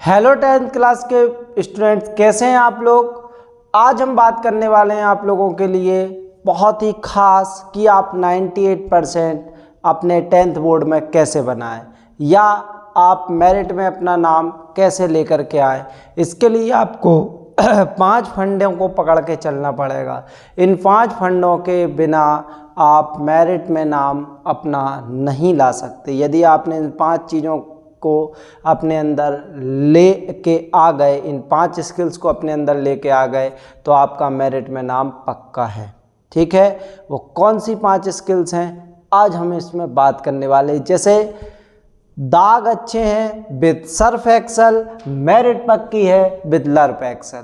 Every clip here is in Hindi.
हेलो 10th क्लास के स्टूडेंट्स, कैसे हैं आप लोग। आज हम बात करने वाले हैं आप लोगों के लिए बहुत ही खास कि आप 98% अपने 10th बोर्ड में कैसे बनाएं या आप मेरिट में अपना नाम कैसे लेकर के आए। इसके लिए आपको 5 फंडों को पकड़ के चलना पड़ेगा। इन 5 फंडों के बिना आप मेरिट में नाम अपना नहीं ला सकते। यदि आपने इन 5 चीज़ों को अपने अंदर ले के आ गए, इन 5 स्किल्स को अपने अंदर लेके आ गए, तो आपका मेरिट में नाम पक्का है। ठीक है, वो कौन सी 5 स्किल्स हैं आज हम इसमें बात करने वाले। जैसे दाग अच्छे हैं विद सर्फ एक्सेल, मेरिट पक्की है विद लर्प एक्सेल।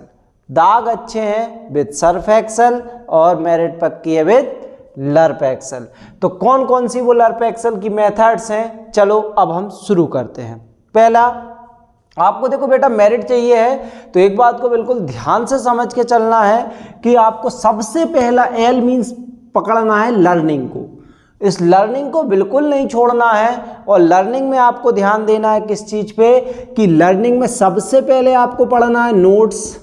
दाग अच्छे हैं विद सर्फ एक्सेल और मेरिट पक्की है विद लर्प एक्सेल। तो कौन कौन सी वो लर्प एक्सेल की मेथड्स हैं, चलो अब हम शुरू करते हैं। पहला, आपको देखो बेटा मेरिट चाहिए है तो एक बात को बिल्कुल ध्यान से समझ के चलना है कि आपको सबसे पहला एल मीन्स पकड़ना है लर्निंग को। इस लर्निंग को बिल्कुल नहीं छोड़ना है और लर्निंग में आपको ध्यान देना है किस चीज़ पे कि लर्निंग में सबसे पहले आपको पढ़ना है नोट्स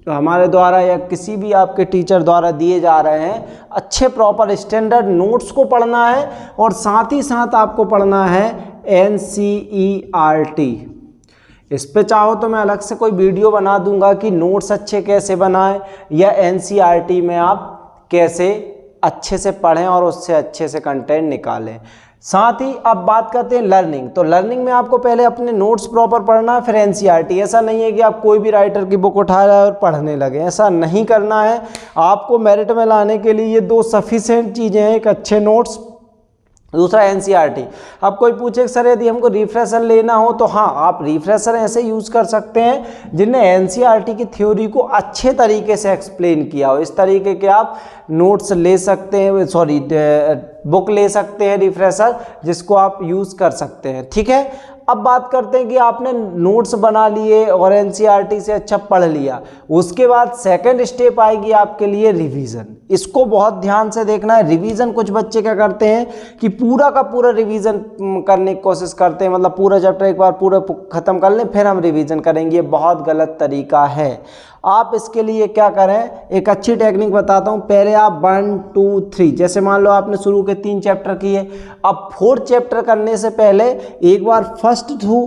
तो हमारे द्वारा या किसी भी आपके टीचर द्वारा दिए जा रहे हैं। अच्छे प्रॉपर स्टैंडर्ड नोट्स को पढ़ना है और साथ ही साथ आपको पढ़ना है NCERT। इस पे चाहो तो मैं अलग से कोई वीडियो बना दूंगा कि नोट्स अच्छे कैसे बनाएं या NCERT में आप कैसे अच्छे से पढ़ें और उससे अच्छे से कंटेंट निकालें। साथ ही अब बात करते हैं लर्निंग। तो लर्निंग में आपको पहले अपने नोट्स प्रॉपर पढ़ना है, फिर NCERT। ऐसा नहीं है कि आप कोई भी राइटर की बुक उठा रहे और पढ़ने लगे, ऐसा नहीं करना है। आपको मेरिट में लाने के लिए ये 2 सफिशिएंट चीज़ें हैं, एक अच्छे नोट्स, दूसरा NCERT। अब कोई पूछे सर यदि हमको रिफ्रेशर लेना हो तो हाँ, आप रिफ्रेशर ऐसे यूज़ कर सकते हैं जिनने NCERT की थ्योरी को अच्छे तरीके से एक्सप्लेन किया हो। इस तरीके के आप नोट्स ले सकते हैं, बुक ले सकते हैं रिफ्रेशर, जिसको आप यूज़ कर सकते हैं। ठीक है, अब बात करते हैं कि आपने नोट्स बना लिए और NCERT से अच्छा पढ़ लिया, उसके बाद सेकंड स्टेप आएगी आपके लिए रिवीजन। इसको बहुत ध्यान से देखना है। रिवीजन कुछ बच्चे क्या करते हैं कि पूरा का पूरा रिवीजन करने की कोशिश करते हैं, मतलब पूरा चैप्टर एक बार पूरा ख़त्म कर लें फिर हम रिवीजन करेंगे। ये बहुत गलत तरीका है। आप इसके लिए क्या करें, एक अच्छी टेक्निक बताता हूँ। पहले आप 1 2 3, जैसे मान लो आपने शुरू के 3 चैप्टर किए, अब 4th चैप्टर करने से पहले एक बार फर्स्ट 2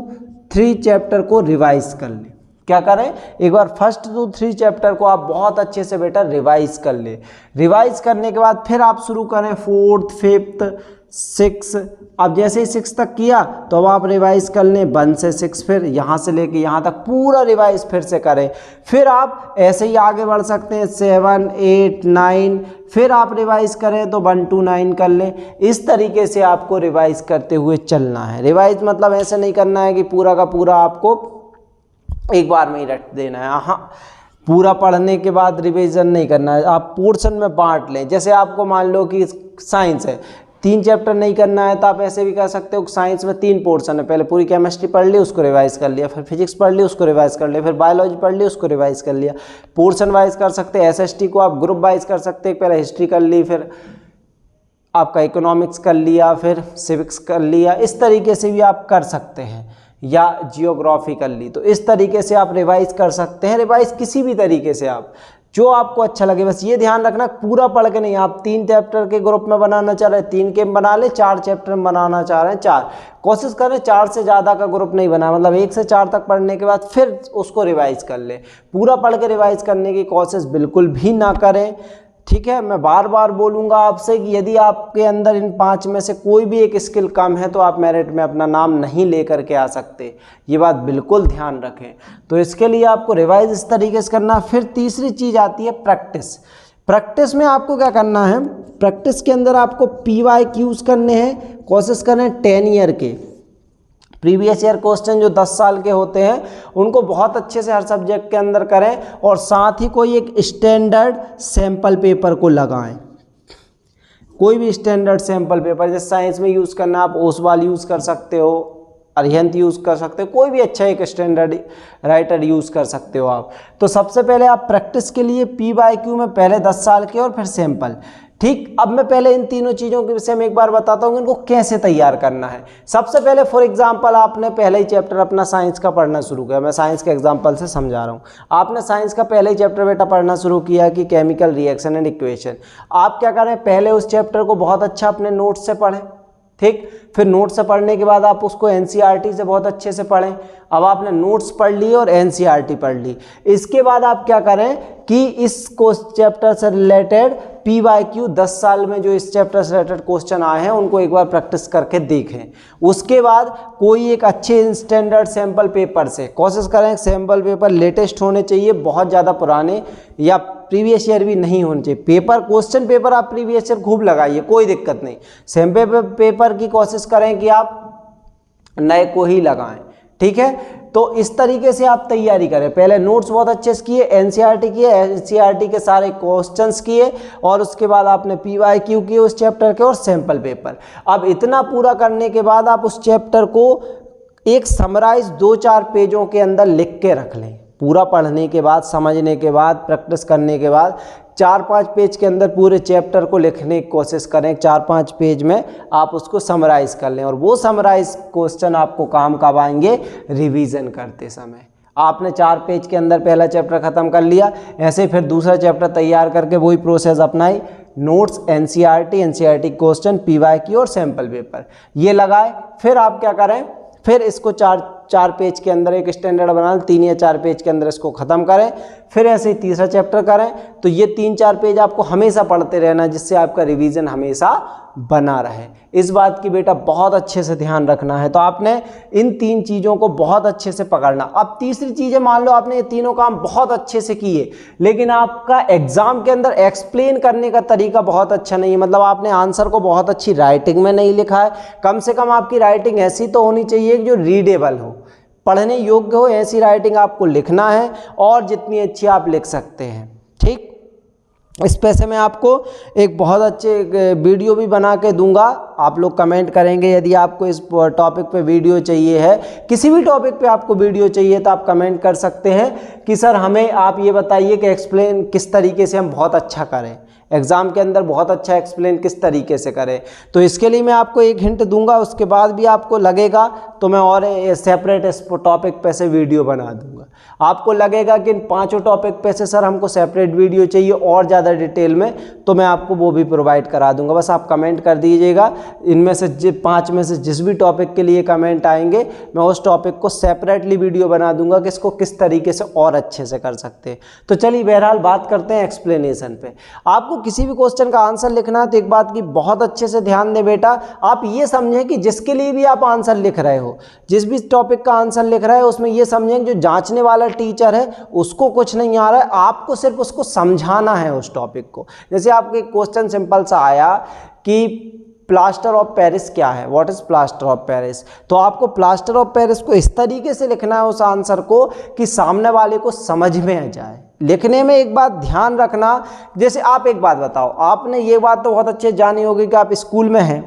3 चैप्टर को रिवाइज कर लें। क्या करें, एक बार फर्स्ट 2 3 चैप्टर को आप बहुत अच्छे से बेटा रिवाइज कर ले। रिवाइज करने के बाद फिर आप शुरू करें 4th 5th 6। अब जैसे ही 6 तक किया तो अब आप रिवाइज कर लें 1 से 6, फिर यहाँ से लेके यहाँ तक पूरा रिवाइज फिर से करें। फिर आप ऐसे ही आगे बढ़ सकते हैं 7 8 9, फिर आप रिवाइज करें तो 1 2 9 कर लें। इस तरीके से आपको रिवाइज करते हुए चलना है। रिवाइज मतलब ऐसे नहीं करना है कि पूरा का पूरा आपको एक बार में ही रट देना है। हाँ, पूरा पढ़ने के बाद रिवीजन नहीं करना है, आप पोर्शन में बांट लें। जैसे आपको मान लो कि साइंस है, 3 चैप्टर नहीं करना है तो आप ऐसे भी कर सकते हो। साइंस में 3 पोर्शन है, पहले पूरी केमिस्ट्री पढ़ ली उसको रिवाइज कर लिया, फिर फिजिक्स पढ़ ली उसको रिवाइज कर लिया, फिर बायोलॉजी पढ़ ली उसको रिवाइज कर लिया। पोर्शन वाइज कर सकते हैं। SST को आप ग्रुप वाइज कर सकते हैं, पहले हिस्ट्री कर ली, फिर आपका इकोनॉमिक्स कर लिया, फिर सिविक्स कर लिया। इस तरीके से भी आप कर सकते हैं, या जियोग्राफी कर ली। तो इस तरीके से आप रिवाइज कर सकते हैं। रिवाइज किसी भी तरीके से आप जो आपको अच्छा लगे, बस ये ध्यान रखना पूरा पढ़ के नहीं। आप 3 चैप्टर के ग्रुप में बनाना चाह रहे हैं 3 के बना ले, 4 चैप्टर में बनाना चाह रहे हैं 4। कोशिश करें 4 से ज़्यादा का ग्रुप नहीं बना, मतलब 1 से 4 तक पढ़ने के बाद फिर उसको रिवाइज कर ले। पूरा पढ़ के रिवाइज करने की कोशिश बिल्कुल भी ना करें। ठीक है, मैं बार बार बोलूँगा आपसे कि यदि आपके अंदर इन 5 में से कोई भी एक स्किल कम है तो आप मेरिट में अपना नाम नहीं लेकर के आ सकते। ये बात बिल्कुल ध्यान रखें। तो इसके लिए आपको रिवाइज इस तरीके से करना। फिर तीसरी चीज़ आती है प्रैक्टिस। प्रैक्टिस में आपको क्या करना है, प्रैक्टिस के अंदर आपको PYQs करने हैं। कोशिश करें 10 ईयर के प्रीवियस ईयर क्वेश्चन जो 10 साल के होते हैं उनको बहुत अच्छे से हर सब्जेक्ट के अंदर करें, और साथ ही कोई एक स्टैंडर्ड सैम्पल पेपर को लगाएं। कोई भी स्टैंडर्ड सैम्पल पेपर, जैसे साइंस में यूज़ करना आप ओसवाल यूज़ कर सकते हो, अरिहंत यूज़ कर सकते हो, कोई भी अच्छा एक स्टैंडर्ड राइटर यूज़ कर सकते हो आप। तो सबसे पहले आप प्रैक्टिस के लिए PYQ में पहले 10 साल के और फिर सैम्पल। ठीक, अब मैं पहले इन तीनों चीज़ों के विषय में एक बार बताता हूँ इनको कैसे तैयार करना है। सबसे पहले फॉर एग्जांपल आपने पहला ही चैप्टर अपना साइंस का पढ़ना शुरू किया, मैं साइंस के एग्जांपल से समझा रहा हूँ। आपने साइंस का पहला ही चैप्टर बेटा पढ़ना शुरू किया कि केमिकल रिएक्शन एंड इक्वेशन। आप क्या करें, पहले उस चैप्टर को बहुत अच्छा अपने नोट्स से पढ़ें, ठीक। फिर नोट्स से पढ़ने के बाद आप उसको एनसीईआरटी से बहुत अच्छे से पढ़ें। अब आपने नोट्स पढ़ ली और एनसीईआरटी पढ़ ली, इसके बाद आप क्या करें कि इस चैप्टर से रिलेटेड PYQ 10 साल में जो इस चैप्टर से रिलेटेड क्वेश्चन आए हैं उनको एक बार प्रैक्टिस करके देखें। उसके बाद कोई एक अच्छे स्टैंडर्ड सैम्पल पेपर से कोशिश करें, सैम्पल पेपर लेटेस्ट होने चाहिए, बहुत ज़्यादा पुराने या प्रीवियस ईयर भी नहीं होने चाहिए। पेपर क्वेश्चन पेपर आप प्रीवियस ईयर खूब लगाइए, कोई दिक्कत नहीं। सैम्पल पेपर की कोशिश करें कि आप नए को ही लगाएं, ठीक है। तो इस तरीके से आप तैयारी करें, पहले नोट्स बहुत अच्छे से किए, एनसीईआरटी किए, एनसीईआरटी के सारे क्वेश्चंस किए और उसके बाद आपने PYQ किए उस चैप्टर के और सैंपल पेपर। अब इतना पूरा करने के बाद आप उस चैप्टर को एक समराइज 2-4 पेजों के अंदर लिख के रख लें। पूरा पढ़ने के बाद, समझने के बाद, प्रैक्टिस करने के बाद 4-5 पेज के अंदर पूरे चैप्टर को लिखने की कोशिश करें। 4-5 पेज में आप उसको समराइज़ कर लें और वो समराइज क्वेश्चन आपको काम कब आएंगे, रिवीजन करते समय। आपने 4 पेज के अंदर पहला चैप्टर ख़त्म कर लिया, ऐसे फिर दूसरा चैप्टर तैयार करके वही प्रोसेस अपनाई, नोट्स, एनसीईआरटी क्वेश्चन, PYQ और सैम्पल पेपर ये लगाए। फिर आप क्या करें, फिर इसको 4 पेज के अंदर एक स्टैंडर्ड बना, 3 या 4 पेज के अंदर इसको ख़त्म करें। फिर ऐसे ही तीसरा चैप्टर करें। तो ये 3-4 पेज आपको हमेशा पढ़ते रहना, जिससे आपका रिवीजन हमेशा बना रहे। इस बात की बेटा बहुत अच्छे से ध्यान रखना है। तो आपने इन 3 चीज़ों को बहुत अच्छे से पकड़ना। अब तीसरी चीज़ है, मान लो आपने ये तीनों काम बहुत अच्छे से किए, लेकिन आपका एग्जाम के अंदर एक्सप्लेन करने का तरीका बहुत अच्छा नहीं है, मतलब आपने आंसर को बहुत अच्छी राइटिंग में नहीं लिखा है। कम से कम आपकी राइटिंग ऐसी तो होनी चाहिए जो रीडेबल हो, पढ़ने योग्य हो, ऐसी राइटिंग आपको लिखना है और जितनी अच्छी आप लिख सकते हैं, ठीक। इस पे से मैं आपको एक बहुत अच्छे वीडियो भी बना के दूंगा, आप लोग कमेंट करेंगे। यदि आपको इस टॉपिक पे वीडियो चाहिए है, किसी भी टॉपिक पे आपको वीडियो चाहिए तो आप कमेंट कर सकते हैं कि सर हमें आप ये बताइए कि एक्सप्लेन किस तरीके से हम बहुत अच्छा करें, एग्ज़ाम के अंदर बहुत अच्छा एक्सप्लेन किस तरीके से करें। तो इसके लिए मैं आपको एक हिंट दूंगा, उसके बाद भी आपको लगेगा तो मैं और सेपरेट इस टॉपिक पे से वीडियो बना दूंगा। आपको लगेगा कि इन 5 टॉपिक पे से सर हमको सेपरेट वीडियो चाहिए और ज़्यादा डिटेल में, तो मैं आपको वो भी प्रोवाइड करा दूंगा। बस आप कमेंट कर दीजिएगा, इनमें से 5 में से जिस भी टॉपिक के लिए कमेंट आएंगे मैं उस टॉपिक को सेपरेटली वीडियो बना दूंगा कि इसको किस तरीके से और अच्छे से कर सकते हैं। तो चलिए बहरहाल बात करते हैं एक्सप्लेनेशन पे। आपको किसी भी क्वेश्चन का आंसर लिखना है तो एक बात की बहुत अच्छे से ध्यान दें बेटा, आप ये समझें कि जिसके लिए भी आप आंसर लिख रहे हो, जिस भी टॉपिक का आंसर लिख रहे हो, उसमें ये समझें जो जांचने वाला टीचर है उसको कुछ नहीं आ रहा है, आपको सिर्फ उसको समझाना है उस टॉपिक को। जैसे आपके क्वेश्चन सिंपल सा आया कि प्लास्टर ऑफ पेरिस क्या है, what is plaster of Paris, तो आपको प्लास्टर ऑफ पेरिस को इस तरीके से लिखना है उस आंसर को कि सामने वाले को समझ में आ जाए। लिखने में एक बात ध्यान रखना, जैसे आप एक बात बताओ, आपने ये बात तो बहुत अच्छे जानी होगी कि आप स्कूल में हैं,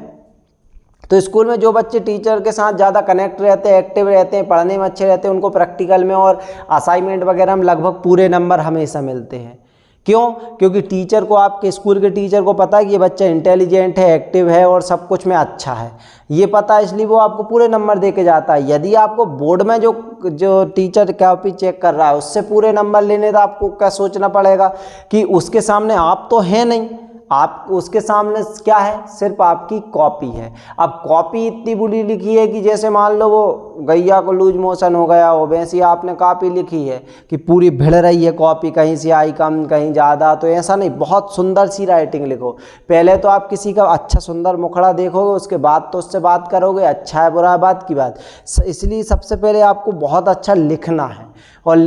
तो स्कूल में जो बच्चे टीचर के साथ ज़्यादा कनेक्ट रहते हैं, एक्टिव रहते हैं, पढ़ने में अच्छे रहते हैं, उनको प्रैक्टिकल में और असाइनमेंट वगैरह में लगभग पूरे नंबर हमेशा मिलते हैं। क्यों? क्योंकि टीचर को, आपके स्कूल के टीचर को पता है कि ये बच्चा इंटेलिजेंट है, एक्टिव है और सब कुछ में अच्छा है, ये पता है, इसलिए वो आपको पूरे नंबर दे के जाता है। यदि आपको बोर्ड में जो टीचर कॉपी चेक कर रहा है उससे पूरे नंबर लेने, तो आपको क्या सोचना पड़ेगा कि उसके सामने आप तो हैं नहीं, आप उसके सामने क्या है, सिर्फ आपकी कॉपी है। अब कॉपी इतनी बुरी लिखी है कि जैसे मान लो वो गैया को लूज मोशन हो गया हो, वैसी आपने कॉपी लिखी है कि पूरी भिड़ रही है कॉपी, कहीं से आई कम कहीं ज़्यादा, तो ऐसा नहीं, बहुत सुंदर सी राइटिंग लिखो। पहले तो आप किसी का अच्छा सुंदर मुखड़ा देखोगे, उसके बाद तो उससे बात करोगे, अच्छा है बुरा है बात की बात। इसलिए सबसे पहले आपको बहुत अच्छा लिखना है और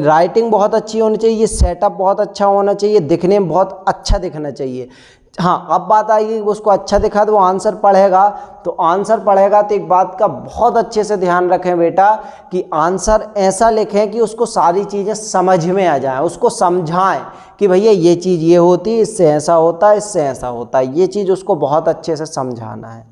राइटिंग बहुत अच्छी होनी चाहिए, सेटअप बहुत अच्छा होना चाहिए, दिखने में बहुत अच्छा दिखना चाहिए। हाँ, अब बात आएगी उसको अच्छा दिखा तो वो आंसर पढ़ेगा, तो आंसर पढ़ेगा तो एक बात का बहुत अच्छे से ध्यान रखें बेटा कि आंसर ऐसा लिखें कि उसको सारी चीज़ें समझ में आ जाएं, उसको समझाएं कि भैया ये चीज़ ये होती है, इससे ऐसा होता है, इससे ऐसा होता है, ये चीज़ उसको बहुत अच्छे से समझाना है।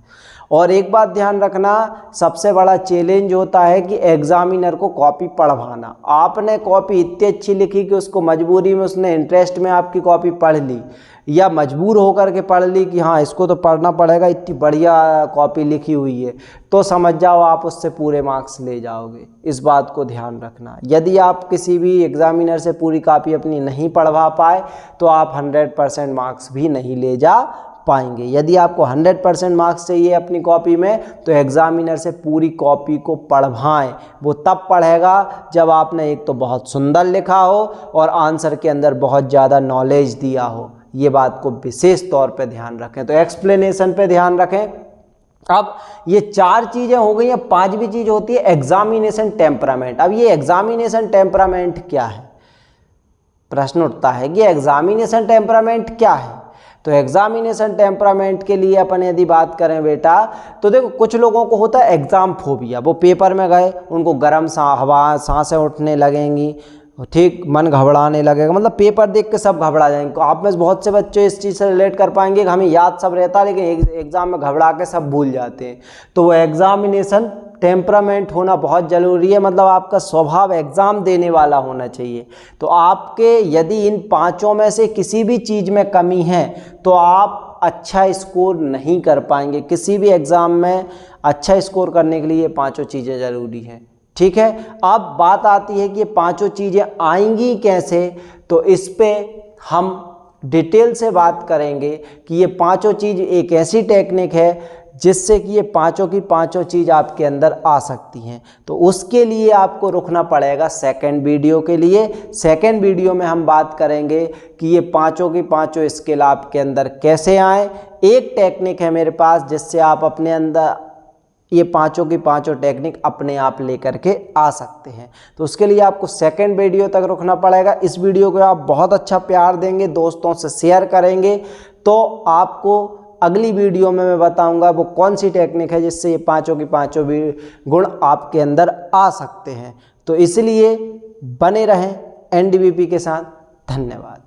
और एक बात ध्यान रखना, सबसे बड़ा चैलेंज होता है कि एग्जामिनर को कॉपी पढ़वाना। आपने कॉपी इतनी अच्छी लिखी कि उसको मजबूरी में, उसने इंटरेस्ट में आपकी कॉपी पढ़ ली, या मजबूर होकर के पढ़ ली कि हाँ इसको तो पढ़ना पड़ेगा, इतनी बढ़िया कॉपी लिखी हुई है, तो समझ जाओ आप उससे पूरे मार्क्स ले जाओगे। इस बात को ध्यान रखना। यदि आप किसी भी एग्जामिनर से पूरी कॉपी अपनी नहीं पढ़वा पाए तो आप 100% मार्क्स भी नहीं ले जा पाएंगे। यदि आपको 100% मार्क्स चाहिए अपनी कॉपी में तो एग्जामिनर से पूरी कॉपी को पढ़वाएं। वो तब पढ़ेगा जब आपने एक तो बहुत सुंदर लिखा हो और आंसर के अंदर बहुत ज़्यादा नॉलेज दिया हो। ये बात को विशेष तौर पे ध्यान रखें। तो एक्सप्लेनेशन पे ध्यान रखें। अब ये 4 चीज़ें हो गई हैं, 5वीं चीज़ होती है एग्जामिनेशन टेम्परामेंट। अब ये एग्जामिनेशन टेम्परामेंट क्या है? प्रश्न उठता है कि एग्जामिनेशन टेम्परामेंट क्या है। तो एग्जामिनेशन टेम्परामेंट के लिए अपन यदि बात करें बेटा, तो देखो कुछ लोगों को होता है एग्ज़ाम फोबिया। वो पेपर में गए, उनको गर्म हवा सांसें उठने लगेंगी, ठीक, मन घबराने लगेगा, मतलब पेपर देख के सब घबरा जाएंगे। आप में बहुत से बच्चे इस चीज़ से रिलेट कर पाएंगे कि हमें याद सब रहता है लेकिन एग्ज़ाम में घबरा के सब भूल जाते हैं। तो वो एग्जामिनेशन टेम्परामेंट होना बहुत ज़रूरी है, मतलब आपका स्वभाव एग्ज़ाम देने वाला होना चाहिए। तो आपके यदि इन 5 में से किसी भी चीज़ में कमी है तो आप अच्छा स्कोर नहीं कर पाएंगे। किसी भी एग्ज़ाम में अच्छा स्कोर करने के लिए ये 5 चीज़ें ज़रूरी हैं, ठीक है। अब बात आती है कि ये 5 चीज़ें आएंगी कैसे, तो इस पे हम डिटेल से बात करेंगे कि ये 5 चीज़ एक ऐसी टेक्निक है जिससे कि ये 5 की 5 चीज़ आपके अंदर आ सकती हैं। तो उसके लिए आपको रुकना पड़ेगा सेकंड वीडियो के लिए। सेकंड वीडियो में हम बात करेंगे कि ये 5 की 5 स्किल आपके अंदर कैसे आए। एक टेक्निक है मेरे पास जिससे आप अपने अंदर ये 5 की 5 टेक्निक अपने आप लेकर के आ सकते हैं। तो उसके लिए आपको सेकंड वीडियो तक रुकना पड़ेगा। इस वीडियो को आप बहुत अच्छा प्यार देंगे, दोस्तों से शेयर करेंगे, तो आपको अगली वीडियो में मैं बताऊंगा वो कौन सी टेक्निक है जिससे ये 5 की 5 गुण आपके अंदर आ सकते हैं। तो इसलिए बने रहें NDVP के साथ। धन्यवाद।